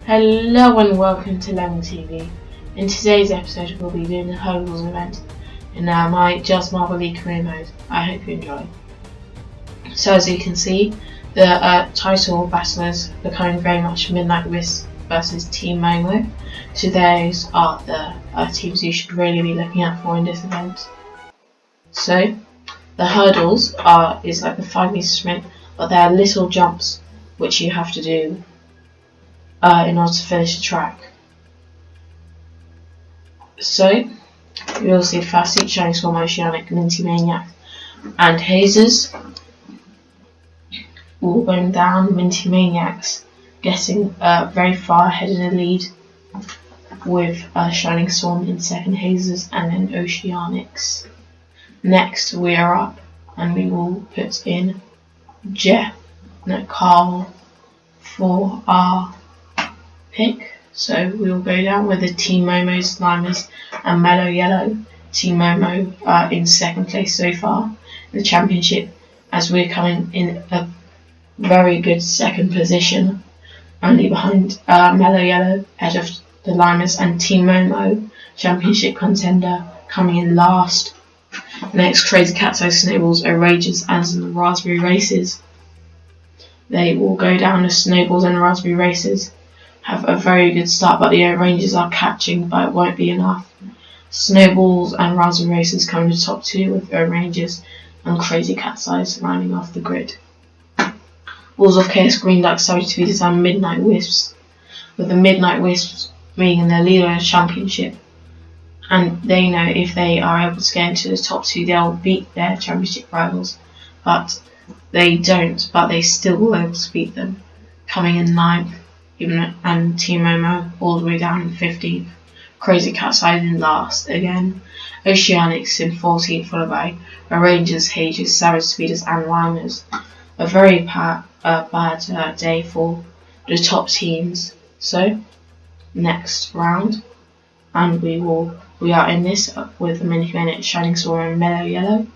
Hello and welcome to Lemming TV. In today's episode we'll be doing the hurdles event in my Just Marble League career mode. I hope you enjoy. So as you can see, the title battlers becoming very much Midnight Wisp versus Team Momo. So those are the teams you should really be looking out for in this event. So the hurdles is like the 5-meter sprint, but there are little jumps which you have to do in order to finish the track. So you will see first each Shining Storm, Oceanic, Minty Maniac and Hazers all going down. Minty Maniacs getting very far ahead in the lead, with Shining Storm in second, Hazers and then Oceanics. Next we are up and we will put in Carl for our pick. So we will go down with the Team Momo's, Limers and Mellow Yellow. Team Momo in second place so far in the championship, as we're coming in a very good second position, only behind Mellow Yellow, ahead of the Limers, and Team Momo, championship contender, coming in last. Next, Crazy Cat's Eye, Snowballs, Outrageous and the Raspberry Races. They will go down as Snowballs and Raspberry Races have a very good start, but the Rangers are catching, but it won't be enough. Snowballs and Raspberry Races coming to top 2, with Rangers and Crazy Cat's Eyes rounding off the grid. Balls of Chaos, Green Ducks, Savage Speeders and Midnight Wisps, with the Midnight Wisps being in the leader of the championship, and they know if they are able to get into the top 2 they'll beat their championship rivals, but they don't, but they still will be able to beat them, coming in 9th. And Team Momo all the way down in 15th. Crazy Cat's Eye in last again. Oceanics in 14th, followed by Rangers, Hazers, Savage Speeders and Limers. A very bad day for the top teams. So next round, and we are in this with the Minty Maniac, Shining Storm and Mellow Yellow.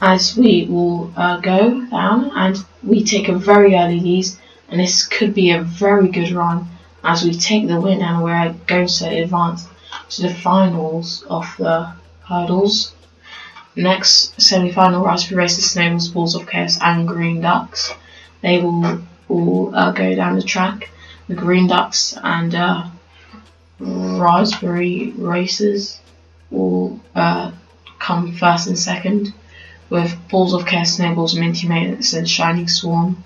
As we will go down and we take a very early lead, and this could be a very good run as we take the win and we're going to advance to the finals of the hurdles. Next, semi-final, Raspberry Races, Snowballs, Balls of Chaos and Green Ducks. They will all go down the track. The Green Ducks and Raspberry Races will come first and second, with Balls of Chaos, Snowballs, Minty Maniacs and Shining Swarm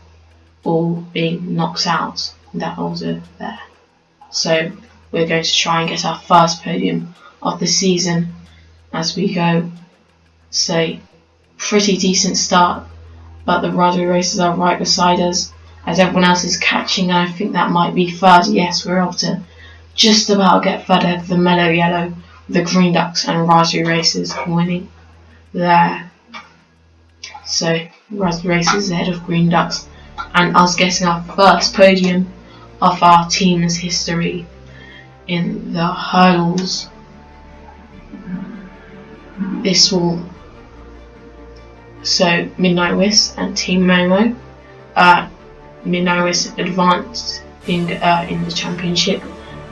all being knocked out in that order there. So we're going to try and get our first podium of the season as we go. So pretty decent start, but the Raspberry Races are right beside us as everyone else is catching, and I think that might be third. Yes, we're able to just about get third ahead of the Mellow Yellow, the Green Ducks and Raspberry Races winning there. So Raspberry Races ahead of Green Ducks, and us getting our first podium of our team's history in the hurdles. This will Midnight Wisp and Team Momo. Midnight Wisp advancing in the championship,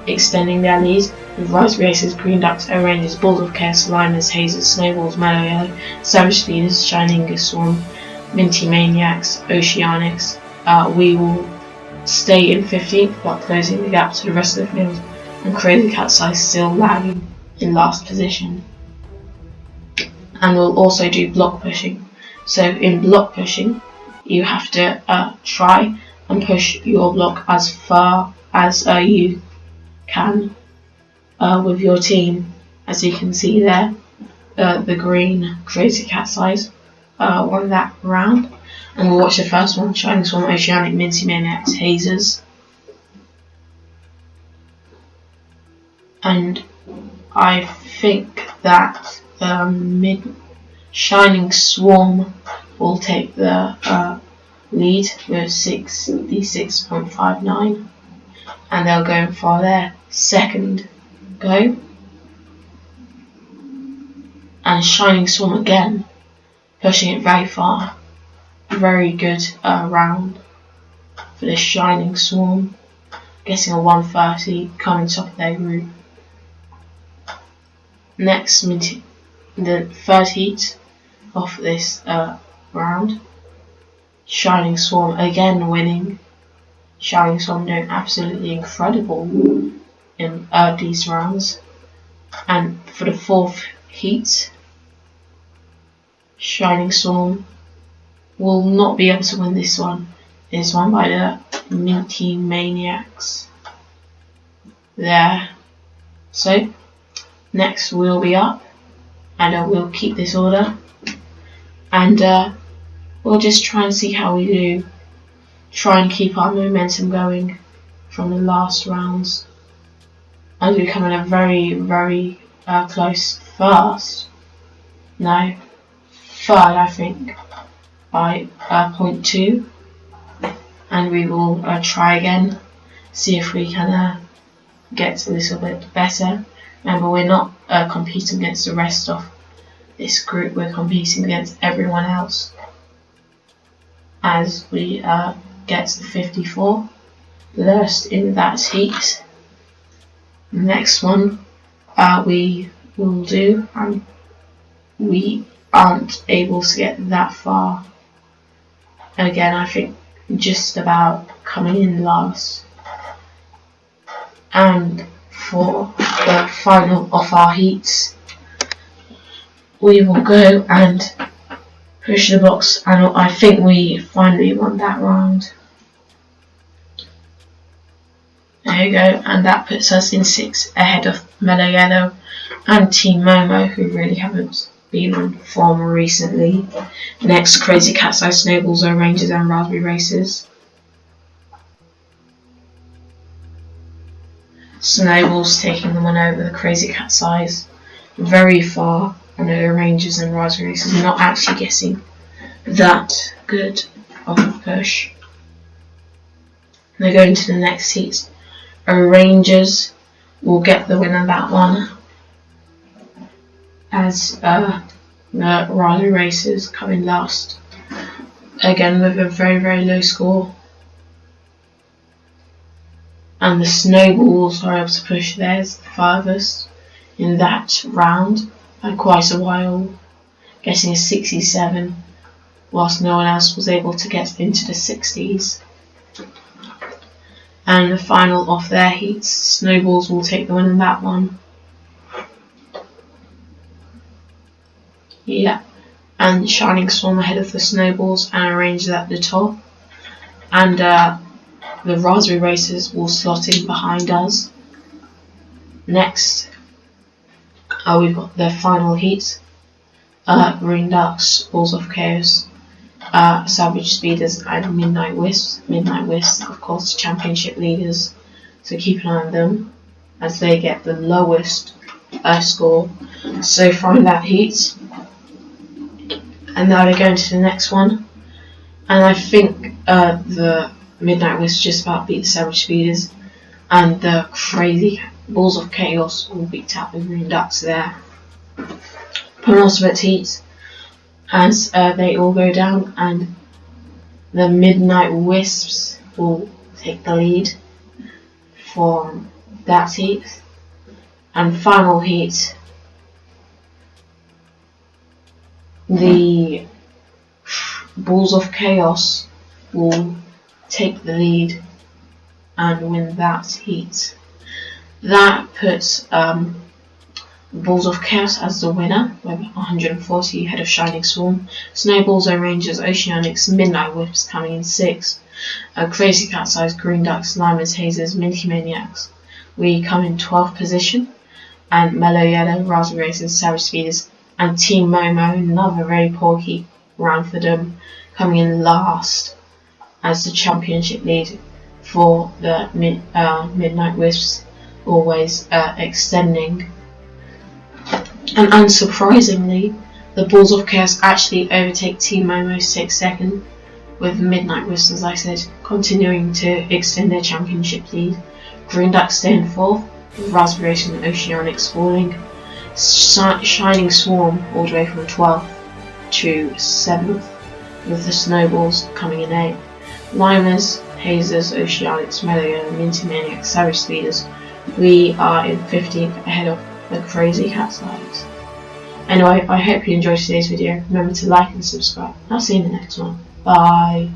extending their lead, with Raspberry Races, Green Ducks, Rangers, Balls of Chaos, Limers, Hazers, Snowballs, Mellow Yellow, Savage Speeders, Shining Storm, Minty Maniacs, Oceanics. We will stay in 15th, but closing the gap to the rest of the field, and Crazy Cat's Eye still lagging in last position. And we'll also do block pushing. So in block pushing, you have to try and push your block as far as you can with your team. As you can see there, the green Crazy Cat's Eyes won that round. And we'll watch the first one, Shining Storm, Oceanic, Minty Maniacs, Hazers. And I think that Shining Swarm will take the lead with 66.59, and they'll go for their second go. And Shining Swarm again, pushing it very far. Very good round. for the Shining Swarm, getting a 130, coming top of their group. Next, the third heat of this round, Shining Swarm again winning. Shining Swarm doing absolutely incredible in these rounds. And for the fourth heat, Shining Swarm will not be able to win this one. It is won by the Minty Maniacs. There. So, next we'll be up, and we'll keep this order, and we'll just try and see how we do. Try and keep our momentum going from the last rounds. And we come in a very, very close third, I think, by 0.2, and we will try again, see if we can get a little bit better. Remember, we're not competing against the rest of this group, we're competing against everyone else as we get to 54, last in that heat. Next one we will do, and we aren't able to get that far. Again, I think just about coming in last. And for the final of our heats, we will go and push the box, and I think we finally won that round. There you go, and that puts us in 6 ahead of Mellow Yellow and Team Momo, who really haven't been on form recently. Next, Crazy Cat's Eye, Snowballs, Rangers and Raspberry Racers. Snowballs taking the one over the Crazy Cat's Eyes very far, and the Rangers and Raspberry Racers not actually getting that good of a push. They're going to the next heat. Rangers will get the win on that one, as the Raspberry Racers coming last, again with a very, very low score. And the Snowballs are able to push theirs the farthest in that round by quite a while, getting a 67, whilst no one else was able to get into the 60s. And the final of their heats, Snowballs will take the win in that one. Yeah, and Shining Swarm ahead of the Snowballs and Rangers at the top. And the Raspberry Racers will slot in behind us. Next, we've got the final heat. Green Ducks, Balls of Chaos, Savage Speeders and Midnight Wisps. Midnight Wisps, of course, championship leaders, so keep an eye on them as they get the lowest score so far in that heat. And now they're going to the next one, and I think the Midnight Wisps just about beat the Savage Speeders, and the Crazy Balls of Chaos will beat out the Green Ducks there. Penultimate heat, as they all go down, and the Midnight Wisps will take the lead from that heat. And final heat, the Balls of Chaos will take the lead and win that heat. That puts Balls of Chaos as the winner with 140 ahead of Shining Swarm. Snowballs, Rangers, Oceanics, Midnight Wisps coming in 6th. Crazy Cat's Eyes, Green Ducks, Limers, Hazers, Minty Maniacs. We come in 12th position. And Mellow Yellow, Raspberry Racers, Savage Speeders and Team Momo, another very poor heat round for them, coming in last as the championship lead for the Midnight Wisps, always extending. And unsurprisingly, the Balls of Chaos actually overtake Team Momo 6 second, with Midnight Wisps, as I said, continuing to extend their championship lead. Green Ducks stay in 4th, with Raspberry Racers and Oceanics falling. Shining Swarm all the way from 12th to 7th, with the Snowballs coming in 8th. Limers, Hazers, Oceanics, Mellow, Minty Maniacs, Savage Speeders. We are in 15th ahead of the Crazy Cats Lives. Anyway, I hope you enjoyed today's video. Remember to like and subscribe. I'll see you in the next one. Bye.